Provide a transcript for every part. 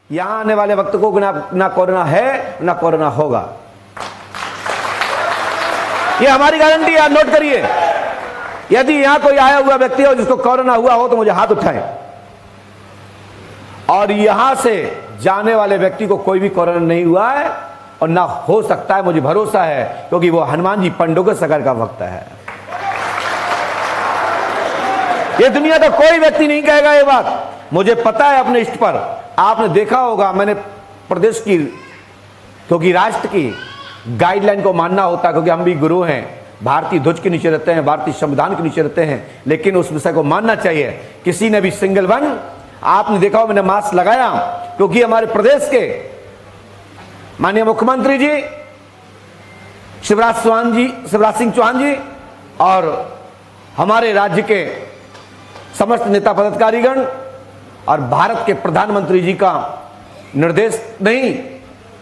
यहां आने वाले वक्त को ना कोरोना है ना कोरोना होगा, ये हमारी गारंटी है। नोट करिए, यदि यहां कोई आया हुआ व्यक्ति हो जिसको कोरोना हुआ हो तो मुझे हाथ उठाएं, और यहां से जाने वाले व्यक्ति को कोई भी कोरोना नहीं हुआ है और ना हो सकता है, मुझे भरोसा है, क्योंकि वो हनुमान जी पंडोकर सगर का वक्त है। ये दुनिया का कोई व्यक्ति नहीं कहेगा ये बात, मुझे पता है अपने इष्ट पर। आपने देखा होगा, मैंने प्रदेश की, क्योंकि राष्ट्र की गाइडलाइन को मानना होता है, क्योंकि हम भी गुरु हैं, भारतीय ध्वज के नीचे रहते हैं, भारतीय संविधान के नीचे रहते हैं, लेकिन उस विषय को मानना चाहिए। किसी ने भी सिंगल वन, आपने देखा हो मैंने मास्क लगाया, क्योंकि हमारे प्रदेश के माननीय मुख्यमंत्री जी शिवराज सिंह चौहान जी और हमारे राज्य के समस्त नेता पदाधिकारीगण और भारत के प्रधानमंत्री जी का निर्देश नहीं,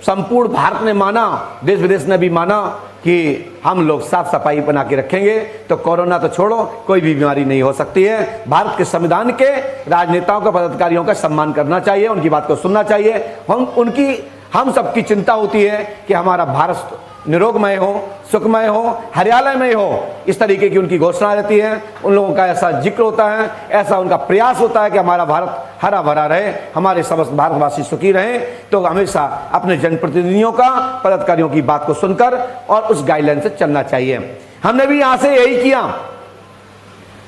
संपूर्ण भारत ने माना, देश विदेश ने भी माना कि हम लोग साफ सफाई बना के रखेंगे तो कोरोना तो छोड़ो, कोई भी बीमारी नहीं हो सकती है। भारत के संविधान के राजनेताओं का, पदाधिकारियों का सम्मान करना चाहिए, उनकी बात को सुनना चाहिए। हम सबकी चिंता होती है कि हमारा भारत निरोगमय हो, सुखमय हो, हरियालयमय हो, इस तरीके की उनकी घोषणा रहती है। उन लोगों का ऐसा जिक्र होता है, ऐसा उनका प्रयास होता है कि हमारा भारत हरा भरा रहे, हमारे समस्त भारतवासी सुखी रहें। तो हमेशा अपने जनप्रतिनिधियों का, पदाधिकारियों की बात को सुनकर और उस गाइडलाइन से चलना चाहिए। हमने भी यहां से यही किया,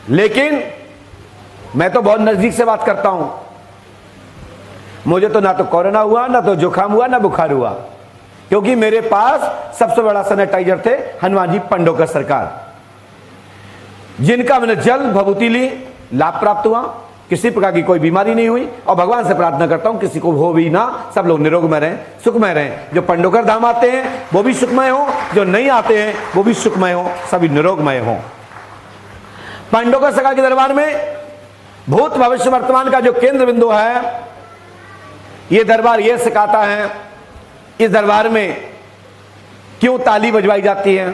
लेकिन मैं तो बहुत नजदीक से बात करता हूं, मुझे तो ना तो कोरोना हुआ, ना तो जुकाम हुआ, ना बुखार हुआ, क्योंकि मेरे पास सबसे बड़ा सैनिटाइजर थे हनुमान जी पंडोकर सरकार, जिनका मैंने जल भभूति ली, लाभ प्राप्त हुआ, किसी प्रकार की कोई बीमारी नहीं हुई। और भगवान से प्रार्थना करता हूं किसी को हो भी ना, सब लोग निरोगमय रहें, सुखमय रहें। जो पंडोकर धाम आते हैं वो भी सुखमय हो, जो नहीं आते हैं वो भी सुखमय हो, सभी निरोगमय हो। पंडोकर सरकार के दरबार में भूत भविष्य वर्तमान का जो केंद्र बिंदु है, ये दरबार ये सिखाता है, इस दरबार में क्यों ताली बजवाई जाती है,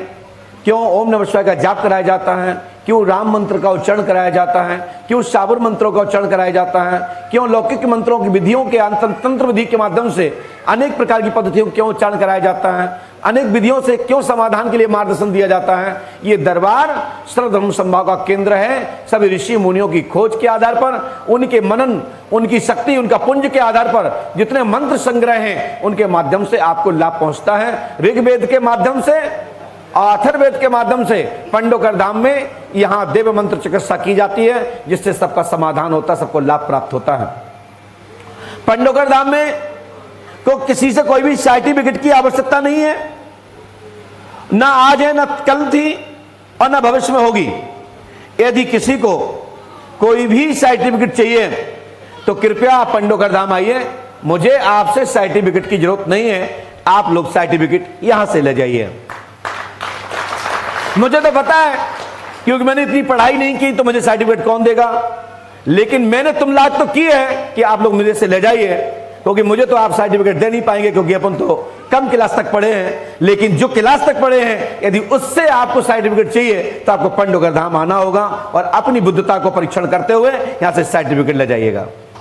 क्यों ओम नमः शिवाय का जाप कराया जाता है, क्यों राम मंत्र का उच्चारण कराया जाता है, क्यों शाबुर मंत्रों का उच्चारण कराया जाता है, क्यों लौकिक मंत्रों की विधियों के तंत्र विधि के माध्यम से अनेक प्रकार की पद्धतियों क्यों उच्चारण कराया जाता है, अनेक विधियों से क्यों समाधान के लिए मार्गदर्शन दिया जाता है। ये दरबार सर्वधर्म समभाव का केंद्र है। सभी ऋषि मुनियों की खोज के आधार पर, उनके मनन, उनकी शक्ति, उनका पुंज के आधार पर जितने मंत्र संग्रह हैं, उनके माध्यम से आपको लाभ पहुंचता है। ऋग्वेद के माध्यम से और अथर्ववेद के माध्यम से पंडोकर धाम में यहां देव मंत्र चिकित्सा की जाती है, जिससे सबका समाधान होता है, सबको लाभ प्राप्त होता है। पंडोकर धाम में को किसी से कोई भी सर्टिफिकेट की आवश्यकता नहीं है, ना आज है, ना कल थी और ना भविष्य में होगी। यदि किसी को कोई भी सर्टिफिकेट चाहिए तो कृपया आप पंडोकर धाम आइए, मुझे आपसे सर्टिफिकेट की जरूरत नहीं है, आप लोग सर्टिफिकेट यहां से ले जाइए। मुझे तो पता है, क्योंकि मैंने इतनी पढ़ाई नहीं की, तो मुझे सर्टिफिकेट कौन देगा, लेकिन मैंने तुम लाज तो की है कि आप लोग मेरे से ले जाइए, क्योंकि मुझे तो आप सर्टिफिकेट दे नहीं पाएंगे, क्योंकि अपन तो कम क्लास तक पढ़े हैं। लेकिन जो क्लास तक पढ़े हैं, यदि उससे आपको सर्टिफिकेट चाहिए तो आपको पंडोकर धाम आना होगा और अपनी बुद्धता को परीक्षण करते हुए यहां से सर्टिफिकेट ले जाइएगा।